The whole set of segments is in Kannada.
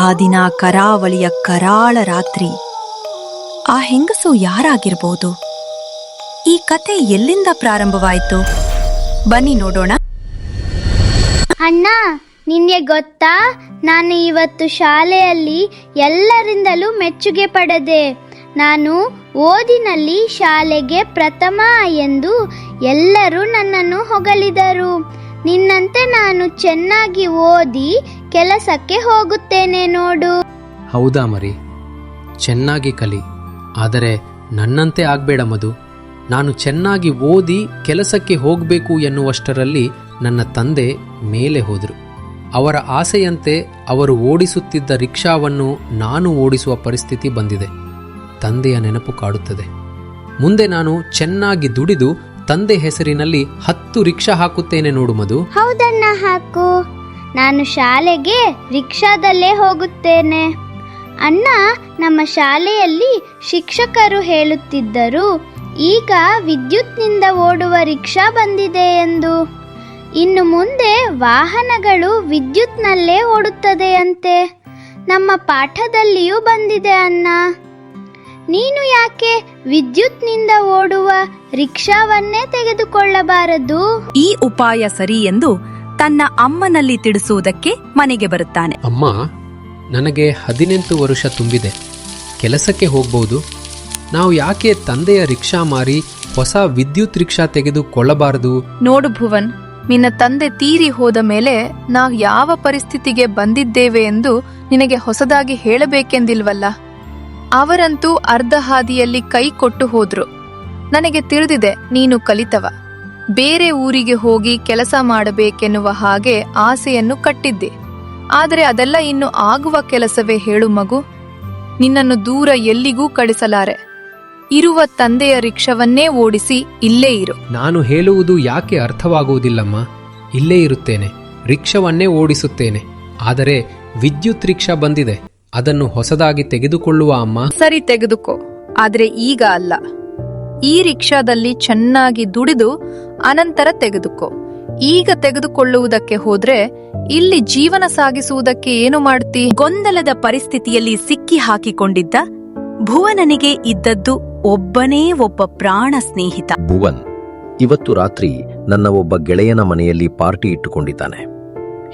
ಆ ದಿನ ಕರಾವಳಿಯ ಕರಾಳ ರಾತ್ರಿ. ಆ ಹೆಂಗಸು ಯಾರಾಗಿರ್ಬೋದು? ಈ ಕತೆ ಎಲ್ಲಿಂದ ಪ್ರಾರಂಭವಾಯಿತು? ಬನ್ನಿ ನೋಡೋಣ. ಅಣ್ಣ, ನಿನ್ಗೆ ಗೊತ್ತಾ, ನಾನು ಇವತ್ತು ಶಾಲೆಯಲ್ಲಿ ಎಲ್ಲರಿಂದಲೂ ಮೆಚ್ಚುಗೆ ಪಡೆದೆ. ನಾನು ಓದಿನಲ್ಲಿ ಶಾಲೆಗೆ ಪ್ರಥಮ ಎಂದು ಎಲ್ಲರೂ ನನ್ನನ್ನು ಹೊಗಳಿದರು. ನಿನ್ನಂತೆ ನಾನು ಚೆನ್ನಾಗಿ ಓದಿ ಕೆಲಸಕ್ಕೆ ಹೋಗುತ್ತೇನೆ ನೋಡು. ಹೌದಾ ಮರಿ, ಚೆನ್ನಾಗಿ ಕಲಿ. ಆದರೆ ನನ್ನಂತೆ ಆಗ್ಬೇಡ ಮಧು. ನಾನು ಚೆನ್ನಾಗಿ ಓದಿ ಕೆಲಸಕ್ಕೆ ಹೋಗಬೇಕು ಎನ್ನುವಷ್ಟರಲ್ಲಿ ನನ್ನ ತಂದೆ ಮೇಲೆ ಹೋದರು. ಅವರ ಆಸೆಯಂತೆ ಅವರು ಓಡಿಸುತ್ತಿದ್ದ ರಿಕ್ಷಾವನ್ನು ನಾನು ಓಡಿಸುವ ಪರಿಸ್ಥಿತಿ ಬಂದಿದೆ. ತಂದೆಯ ನೆನಪು ಕಾಡುತ್ತದೆ. ಮುಂದೆ ನಾನು ಚೆನ್ನಾಗಿ ದುಡಿದು ತಂದೆ ಹೆಸರಿನಲ್ಲಿ 10 ರಿಕ್ಷಾ ಹಾಕುತ್ತೇನೆ ನೋಡು ಮಧು. ಹೌದಣ್ಣ, ಹಾಕು. ನಾನು ಶಾಲೆಗೆ ರಿಕ್ಷಾದಲ್ಲೇ ಹೋಗುತ್ತೇನೆ. ಅಣ್ಣ, ನಮ್ಮ ಶಾಲೆಯಲ್ಲಿ ಶಿಕ್ಷಕರು ಹೇಳುತ್ತಿದ್ದರು, ಈಗ ವಿದ್ಯುತ್ನಿಂದ ಓಡುವ ರಿಕ್ಷಾ ಬಂದಿದೆ ಎಂದು. ಇನ್ನು ಮುಂದೆ ವಾಹನಗಳು ವಿದ್ಯುತ್ನಲ್ಲೇ ಓಡುತ್ತದೆಯಂತೆ. ನಮ್ಮ ಪಾಠದಲ್ಲಿಯೂ ಬಂದಿದೆ ಅಣ್ಣ. ನೀನು ಯಾಕೆ ವಿದ್ಯುತ್ನಿಂದ ಓಡುವ ರಿಕ್ಷಾವನ್ನೇ ತೆಗೆದುಕೊಳ್ಳಬಾರದು? ಈ ಉಪಾಯ ಸರಿ ಎಂದು ತನ್ನ ಅಮ್ಮನಲ್ಲಿ ತಿಳಿಸುವುದಕ್ಕೆ ಮನೆಗೆ ಬರುತ್ತಾನೆ. ಅಮ್ಮ, ನನಗೆ 18 ವರ್ಷ ತುಂಬಿದೆ. ಕೆಲಸಕ್ಕೆ ಹೋಗ್ಬೋದು. ನಾವು ಯಾಕೆ ತಂದೆಯ ರಿಕ್ಷಾ ಮಾರಿ ಹೊಸ ವಿದ್ಯುತ್ ರಿಕ್ಷಾ ತೆಗೆದುಕೊಳ್ಳಬಾರದು? ನೋಡು ಭುವನ್, ನಿನ್ನ ತಂದೆ ತೀರಿ ಹೋದ ಮೇಲೆ ನಾವು ಯಾವ ಪರಿಸ್ಥಿತಿಗೆ ಬಂದಿದ್ದೇವೆ ಎಂದು ನಿನಗೆ ಹೊಸದಾಗಿ ಹೇಳಬೇಕೆಂದಿಲ್ವಲ್ಲ. ಅವರಂತೂ ಅರ್ಧ ಹಾದಿಯಲ್ಲಿ ಕೈ ಕೊಟ್ಟು ಹೋದ್ರು. ನನಗೆ ತಿಳಿದಿದೆ ನೀನು ಕಲಿತವ. ಬೇರೆ ಊರಿಗೆ ಹೋಗಿ ಕೆಲಸ ಮಾಡಬೇಕೆನ್ನುವ ಹಾಗೆ ಆಸೆಯನ್ನು ಕಟ್ಟಿದ್ದೆ. ಆದರೆ ಅದೆಲ್ಲ ಇನ್ನು ಆಗುವ ಕೆಲಸವೇ ಹೇಳು ಮಗು. ನಿನ್ನನ್ನು ದೂರ ಎಲ್ಲಿಗೂ ಕಳಿಸಲಾರೆ. ಇರುವ ತಂದೆಯ ರಿಕ್ಷಾವನ್ನೇ ಓಡಿಸಿ ಇಲ್ಲೇ ಇರು. ನಾನು ಹೇಳುವುದು ಯಾಕೆ ಅರ್ಥವಾಗುವುದಿಲ್ಲಮ್ಮ? ಇಲ್ಲೇ ಇರುತ್ತೇನೆ, ರಿಕ್ಷಾವನ್ನೇ ಓಡಿಸುತ್ತೇನೆ. ಆದರೆ ವಿದ್ಯುತ್ ರಿಕ್ಷಾ ಬಂದಿದೆ, ಅದನ್ನು ಹೊಸದಾಗಿ ತೆಗೆದುಕೊಳ್ಳುವ ಅಮ್ಮ. ಸರಿ, ತೆಗೆದುಕೋ. ಆದ್ರೆ ಈಗ ಅಲ್ಲ. ಈ ರಿಕ್ಷಾದಲ್ಲಿ ಚೆನ್ನಾಗಿ ದುಡಿದು ಅನಂತರ ತೆಗೆದುಕೋ. ಈಗ ತೆಗೆದುಕೊಳ್ಳುವುದಕ್ಕೆ ಹೋದ್ರೆ ಇಲ್ಲಿ ಜೀವನ ಸಾಗಿಸುವುದಕ್ಕೆ ಏನು ಮಾಡ್ತಿ? ಗೊಂದಲದ ಪರಿಸ್ಥಿತಿಯಲ್ಲಿ ಸಿಕ್ಕಿ ಹಾಕಿಕೊಂಡಿದ್ದ ಭುವನನಿಗೆ ಇದ್ದದ್ದು ಒಬ್ಬನೇ ಒಬ್ಬ ಪ್ರಾಣ ಸ್ನೇಹಿತ. ಭುವನ್ ಇವತ್ತು ರಾತ್ರಿ ನನ್ನ ಒಬ್ಬ ಗೆಳೆಯನ ಮನೆಯಲ್ಲಿ ಪಾರ್ಟಿ ಇಟ್ಟುಕೊಂಡಿದ್ದಾನೆ.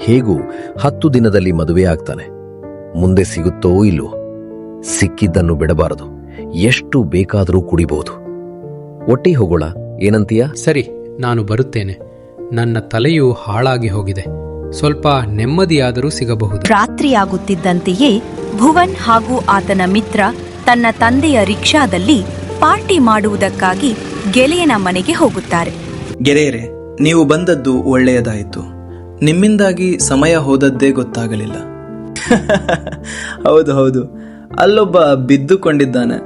ಹೇಗೂ 10 ದಿನದಲ್ಲಿ ಮದುವೆ ಆಗ್ತಾನೆ. ಮುಂದೆ ಸಿಗುತ್ತೋ ಇಲ್ಲೋ, ಸಿಕ್ಕಿದ್ದನ್ನು ಬಿಡಬಾರದು. ಎಷ್ಟು ಬೇಕಾದರೂ ಕುಡಿಬಹುದು. ಒಟ್ಟಿ ಹೋಗೋಣ, ಏನಂತೀಯ? ಸರಿ, ನಾನು ಬರುತ್ತೇನೆ. ನನ್ನ ತಲೆಯು ಹಾಳಾಗಿ ಹೋಗಿದೆ. ಸ್ವಲ್ಪ ನೆಮ್ಮದಿಯಾದರೂ ಸಿಗಬಹುದು. ರಾತ್ರಿಯಾಗುತ್ತಿದ್ದಂತೆಯೇ ಭುವನ್ ಹಾಗೂ ಆತನ ಮಿತ್ರ ತನ್ನ ತಂದೆಯ ರಿಕ್ಷಾದಲ್ಲಿ ಪಾರ್ಟಿ ಮಾಡುವುದಕ್ಕಾಗಿ ಗೆಳೆಯನ ಮನೆಗೆ ಹೋಗುತ್ತಾರೆ. ಗೆಳೆಯರೆ, ನೀವು ಬಂದದ್ದು ಒಳ್ಳೆಯದಾಯಿತು. ನಿಮ್ಮಿಂದಾಗಿ ಸಮಯ ಹೋದದ್ದೇ ಗೊತ್ತಾಗಲಿಲ್ಲ. ಹೌದು ಹೌದು, ಅಲ್ಲೊಬ್ಬ ಬಿದ್ದುಕೊಂಡಿದ್ದಾನೆ.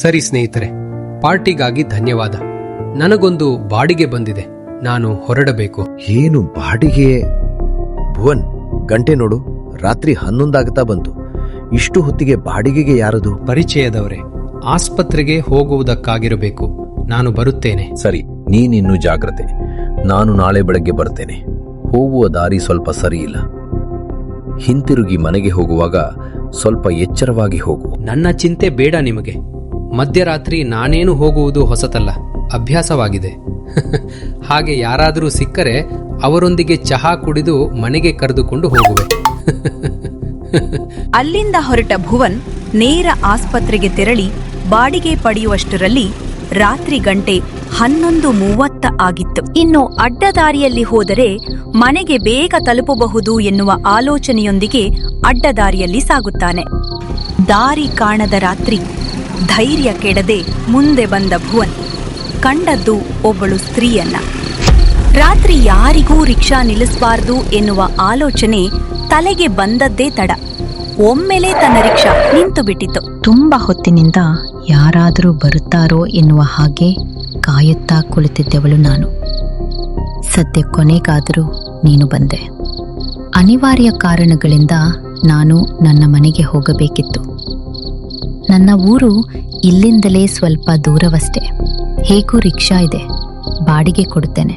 ಸರಿ ಸ್ನೇಹಿತರೆ, ಪಾರ್ಟಿಗಾಗಿ ಧನ್ಯವಾದ. ನನಗೊಂದು ಬಾಡಿಗೆ ಬಂದಿದೆ, ನಾನು ಹೊರಡಬೇಕು. ಏನು ಬಾಡಿಗೆ? ಭುವನ್, ಗಂಟೆ ನೋಡು, ರಾತ್ರಿ 11 ಆಗ್ತಾ ಬಂತು. ಇಷ್ಟು ಹೊತ್ತಿಗೆ ಬಾಡಿಗೆಗೆ ಯಾರದು? ಪರಿಚಯದವರೇ. ಆಸ್ಪತ್ರೆಗೆ ಹೋಗುವುದಕ್ಕಾಗಿರಬೇಕು. ನಾನು ಬರುತ್ತೇನೆ. ಸರಿ, ನೀನಿನ್ನು ಜಾಗ್ರತೆ. ನಾನು ನಾಳೆ ಬೆಳಗ್ಗೆ ಬರ್ತೇನೆ. ಹೋಗುವ ದಾರಿ ಸ್ವಲ್ಪ ಸರಿಯಿಲ್ಲ. ಹಿಂತಿರುಗಿ ಮನೆಗೆ ಹೋಗುವಾಗ ಸ್ವಲ್ಪ ಎಚ್ಚರವಾಗಿ ಹೋಗು. ನನ್ನ ಚಿಂತೆ ಬೇಡ ನಿಮಗೆ. ಮಧ್ಯರಾತ್ರಿ ನಾನೇನು ಹೋಗುವುದು ಹೊಸತಲ್ಲ, ಅಭ್ಯಾಸವಾಗಿದೆ. ಹಾಗೆ ಯಾರಾದರೂ ಸಿಕ್ಕರೆ ಅವರೊಂದಿಗೆ ಚಹಾ ಕುಡಿದು ಮನೆಗೆ ಕರೆದುಕೊಂಡು ಹೋಗುವೆ. ಅಲ್ಲಿಂದ ಹೊರಟ ಭುವನ್ ನೇರ ಆಸ್ಪತ್ರೆಗೆ ತೆರಳಿ ಬಾಡಿಗೆ ಪಡೆಯುವಷ್ಟರಲ್ಲಿ ರಾತ್ರಿ ಗಂಟೆ 11:30 ಆಗಿತ್ತು. ಇನ್ನು ಅಡ್ಡದಾರಿಯಲ್ಲಿ ಹೋದರೆ ಮನೆಗೆ ಬೇಗ ತಲುಪಬಹುದು ಎನ್ನುವ ಆಲೋಚನೆಯೊಂದಿಗೆ ಅಡ್ಡದಾರಿಯಲ್ಲಿ ಸಾಗುತ್ತಾನೆ. ದಾರಿ ಕಾಣದ ರಾತ್ರಿ ಧೈರ್ಯ ಕೆಡದೆ ಮುಂದೆ ಬಂದ ಭುವನ್ ಕಂಡದ್ದು ಒಬ್ಬಳು ಸ್ತ್ರೀಯನ್ನ. ರಾತ್ರಿ ಯಾರಿಗೂ ರಿಕ್ಷಾ ನಿಲ್ಲಿಸಬಾರದು ಎನ್ನುವ ಆಲೋಚನೆ ತಲೆಗೆ ಬಂದದ್ದೇ ತಡ. ಒಮ್ಮೆಲೆ ತನ್ನ ರಿಕ್ಷಾ ನಿಂತು ಬಿಟ್ಟಿತು. ತುಂಬ ಹೊತ್ತಿನಿಂದ ಯಾರಾದರೂ ಬರುತ್ತಾರೋ ಎನ್ನುವ ಹಾಗೆ ಕಾಯುತ್ತಾ ಕುಳಿತಿದ್ದೆವಳು ನಾನು. ಸದ್ಯ ಕೊನೆಗಾದರೂ ನೀನು ಬಂದೆ. ಅನಿವಾರ್ಯ ಕಾರಣಗಳಿಂದ ನಾನು ನನ್ನ ಮನೆಗೆ ಹೋಗಬೇಕಿತ್ತು. ನನ್ನ ಊರು ಇಲ್ಲಿಂದಲೇ ಸ್ವಲ್ಪ ದೂರವಷ್ಟೇ. ಹೇಗೂ ರಿಕ್ಷಾ ಇದೆ, ಬಾಡಿಗೆ ಕೊಡುತ್ತೇನೆ.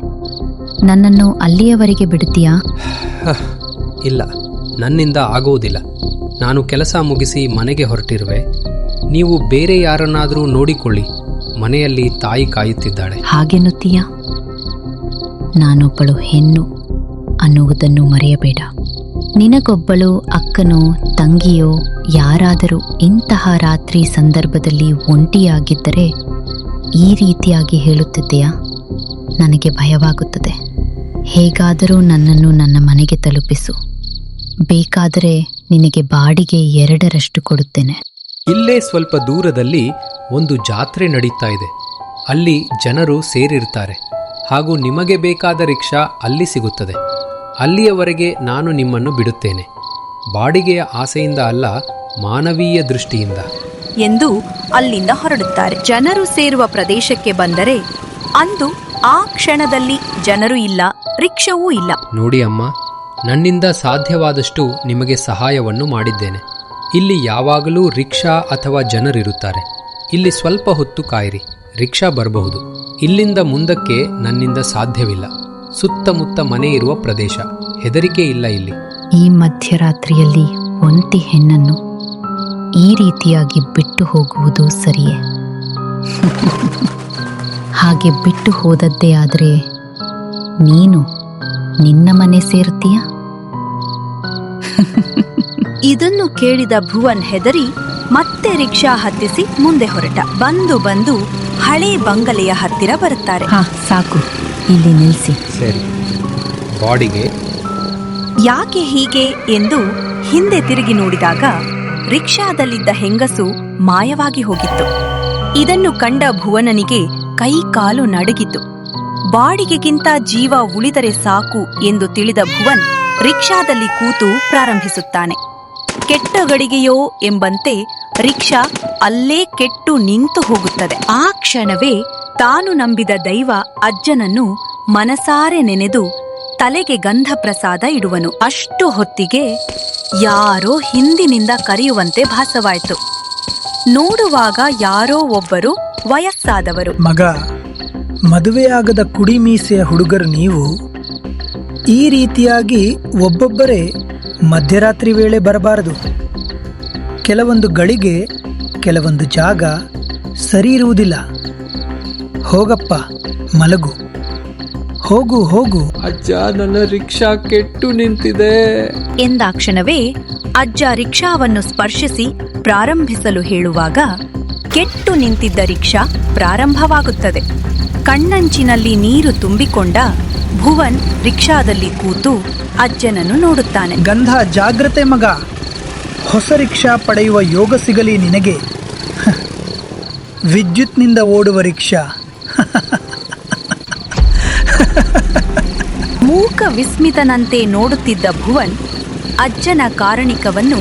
ನನ್ನನ್ನು ಅಲ್ಲಿಯವರೆಗೆ ಬಿಡುತ್ತೀಯಾ? ಇಲ್ಲ, ನನ್ನಿಂದ ಆಗುವುದಿಲ್ಲ. ನಾನು ಕೆಲಸ ಮುಗಿಸಿ ಮನೆಗೆ ಹೊರಟಿರುವೆ. ನೀವು ಬೇರೆ ಯಾರನ್ನಾದರೂ ನೋಡಿಕೊಳ್ಳಿ. ಮನೆಯಲ್ಲಿ ತಾಯಿ ಕಾಯುತ್ತಿದ್ದಾಳೆ. ಹಾಗೆನ್ನುತ್ತೀಯಾ? ನಾನೊಬ್ಬಳು ಹೆಣ್ಣು ಅನ್ನುವುದನ್ನು ಮರೆಯಬೇಡ. ನಿನಗೊಬ್ಬಳು ಅಕ್ಕನೋ ತಂಗಿಯೋ ಯಾರಾದರೂ ಇಂತಹ ರಾತ್ರಿ ಸಂದರ್ಭದಲ್ಲಿ ಒಂಟಿಯಾಗಿದ್ದರೆ ಈ ರೀತಿಯಾಗಿ ಹೇಳುತ್ತಿದ್ದೆಯಾ? ನನಗೆ ಭಯವಾಗುತ್ತದೆ. ಹೇಗಾದರೂ ನನ್ನನ್ನು ನನ್ನ ಮನೆಗೆ ತಲುಪಿಸು. ಬೇಕಾದರೆ ನಿನಗೆ ಬಾಡಿಗೆ 2ರಷ್ಟು ಕೊಡುತ್ತೇನೆ. ಇಲ್ಲೇ ಸ್ವಲ್ಪ ದೂರದಲ್ಲಿ ಒಂದು ಜಾತ್ರೆ ನಡೀತಾ ಇದೆ. ಅಲ್ಲಿ ಜನರು ಸೇರಿರ್ತಾರೆ ಹಾಗೂ ನಿಮಗೆ ಬೇಕಾದ ರಿಕ್ಷಾ ಅಲ್ಲಿ ಸಿಗುತ್ತದೆ. ಅಲ್ಲಿಯವರೆಗೆ ನಾನು ನಿಮ್ಮನ್ನು ಬಿಡುತ್ತೇನೆ. ಬಾಡಿಗೆಯ ಆಸೆಯಿಂದ ಅಲ್ಲ, ಮಾನವೀಯ ದೃಷ್ಟಿಯಿಂದ ಎಂದು ಅಲ್ಲಿಂದ ಹೊರಡುತ್ತಾರೆ. ಜನರು ಸೇರುವ ಪ್ರದೇಶಕ್ಕೆ ಬಂದರೆ ಅಂದು ಆ ಕ್ಷಣದಲ್ಲಿ ಜನರು ಇಲ್ಲ, ರಿಕ್ಷವೂ ಇಲ್ಲ. ನೋಡಿ ಅಮ್ಮ, ನನ್ನಿಂದ ಸಾಧ್ಯವಾದಷ್ಟು ನಿಮಗೆ ಸಹಾಯವನ್ನು ಮಾಡಿದ್ದೇನೆ. ಇಲ್ಲಿ ಯಾವಾಗಲೂ ರಿಕ್ಷಾ ಅಥವಾ ಜನರಿರುತ್ತಾರೆ. ಇಲ್ಲಿ ಸ್ವಲ್ಪ ಹೊತ್ತು ಕಾಯಿರಿ, ರಿಕ್ಷಾ ಬರಬಹುದು. ಇಲ್ಲಿಂದ ಮುಂದಕ್ಕೆ ನನ್ನಿಂದ ಸಾಧ್ಯವಿಲ್ಲ. ಸುತ್ತಮುತ್ತ ಮನೆ ಇರುವ ಪ್ರದೇಶ, ಹೆದರಿಕೆ ಇಲ್ಲ ಇಲ್ಲಿ. ಈ ಮಧ್ಯರಾತ್ರಿಯಲ್ಲಿ ಒಂಟಿ ಹೆಣ್ಣನ್ನು ಈ ರೀತಿಯಾಗಿ ಬಿಟ್ಟು ಹೋಗುವುದು ಸರಿಯೇ? ಹಾಗೆ ಬಿಟ್ಟು ಹೋದದ್ದೇ ಆದರೆ ನೀನು ನಿನ್ನ ಮನೆ ಸೇರ್ತೀಯ? ಇದನ್ನು ಕೇಳಿದ ಭುವನ್ ಹೆದರಿ ಮತ್ತೆ ರಿಕ್ಷಾ ಹತ್ತಿಸಿ ಮುಂದೆ ಹೊರಟ. ಬಂದು ಹಳೆ ಬಂಗಲೆಯ ಹತ್ತಿರ ಬರುತ್ತಾರೆ. ಸಾಕು, ಇಲ್ಲಿ ನಿಲ್ಲಿಸಿ. ಸರಿ, ಬಾಡಿಗೆ. ಯಾಕೆ ಹೀಗೆ ಎಂದು ಹಿಂದೆ ತಿರುಗಿ ನೋಡಿದಾಗ ರಿಕ್ಷಾದಲ್ಲಿದ್ದ ಹೆಂಗಸು ಮಾಯವಾಗಿ ಹೋಗಿತ್ತು. ಇದನ್ನು ಕಂಡ ಭುವನನಿಗೆ ಕೈ ಕಾಲು ನಡುಗಿತು. ಬಾಡಿಗೆಗಿಂತ ಜೀವ ಉಳಿದರೆ ಸಾಕು ಎಂದು ತಿಳಿದ ಭುವನ್ ರಿಕ್ಷಾದಲ್ಲಿ ಕೂತು ಪ್ರಾರಂಭಿಸುತ್ತಾನೆ. ಕೆಟ್ಟ ಗಡಿಗೆಯೋ ಎಂಬಂತೆ ರಿಕ್ಷಾ ಅಲ್ಲೇ ಕೆಟ್ಟು ನಿಂತು ಹೋಗುತ್ತದೆ. ಆ ಕ್ಷಣವೇ ತಾನು ನಂಬಿದ ದೈವ ಅಜ್ಜನನ್ನು ಮನಸಾರೆ ನೆನೆದು ತಲೆಗೆ ಗಂಧ ಪ್ರಸಾದ ಇಡುವನು. ಅಷ್ಟು ಹೊತ್ತಿಗೆ ಯಾರೋ ಹಿಂದಿನಿಂದ ಕರೆಯುವಂತೆ ಭಾಸವಾಯಿತು. ನೋಡುವಾಗ ಯಾರೋ ಒಬ್ಬರು ವಯಸ್ಸಾದವರು. ಮಗ, ಮದುವೆಯಾಗದ ಕುಡಿ ಮೀಸೆಯ ಹುಡುಗರು ನೀವು ಈ ರೀತಿಯಾಗಿ ಒಬ್ಬೊಬ್ಬರೇ ಮಧ್ಯರಾತ್ರಿ ವೇಳೆ ಬರಬಾರದು. ಕೆಲವೊಂದು ಗಳಿಗೆ, ಕೆಲವೊಂದು ಜಾಗ ಸರಿ ಇರುವುದಿಲ್ಲ. ಹೋಗಪ್ಪ, ಮಲಗು. ಹೋಗು ಹೋಗು. ಅಜ್ಜ, ನನ್ನ ರಿಕ್ಷಾ ಕೆಟ್ಟು ನಿಂತಿದೆ ಎಂದಾಕ್ಷಣವೇ ಅಜ್ಜ ರಿಕ್ಷಾವನ್ನು ಸ್ಪರ್ಶಿಸಿ ಪ್ರಾರಂಭಿಸಲು ಹೇಳುವಾಗ ಕೆಟ್ಟು ನಿಂತಿದ್ದ ರಿಕ್ಷಾ ಪ್ರಾರಂಭವಾಗುತ್ತದೆ. ಕಣ್ಣಂಚಿನಲ್ಲಿ ನೀರು ತುಂಬಿಕೊಂಡ ಭುವನ್ ರಿಕ್ಷಾದಲ್ಲಿ ಕೂತು ಅಜ್ಜನನ್ನು ನೋಡುತ್ತಾನೆ. ಗಂಧ, ಜಾಗ್ರತೆ ಮಗ. ಹೊಸ ರಿಕ್ಷಾ ಪಡೆಯುವ ಯೋಗ ಸಿಗಲಿ ನಿನಗೆ. ವಿದ್ಯುತ್ನಿಂದ ಓಡುವ ರಿಕ್ಷಾ. ಮೂಕ ವಿಸ್ಮಿತನಂತೆ ನೋಡುತ್ತಿದ್ದ ಭುವನ್ ಅಜ್ಜನ ಕಾರಣಿಕವನ್ನು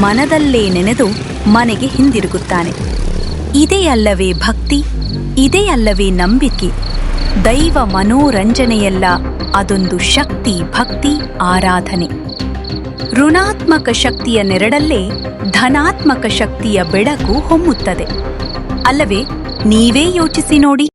ಮನದಲ್ಲೇ ನೆನೆದು ಮನೆಗೆ ಹಿಂದಿರುಗುತ್ತಾನೆ. ಇದೇ ಅಲ್ಲವೇ ಭಕ್ತಿ, ಇದೇ ಅಲ್ಲವೇ ನಂಬಿಕೆ. ದೈವ ಮನೋರಂಜನೆಯಲ್ಲ, ಅದೊಂದು ಶಕ್ತಿ, ಭಕ್ತಿ, ಆರಾಧನೆ. ಋಣಾತ್ಮಕ ಶಕ್ತಿಯ ನೆರಳಲ್ಲೇ ಧನಾತ್ಮಕ ಶಕ್ತಿಯ ಬೆಳಕು ಹೊಮ್ಮುತ್ತದೆ ಅಲ್ಲವೇ? ನೀವೇ ಯೋಚಿಸಿ ನೋಡಿ.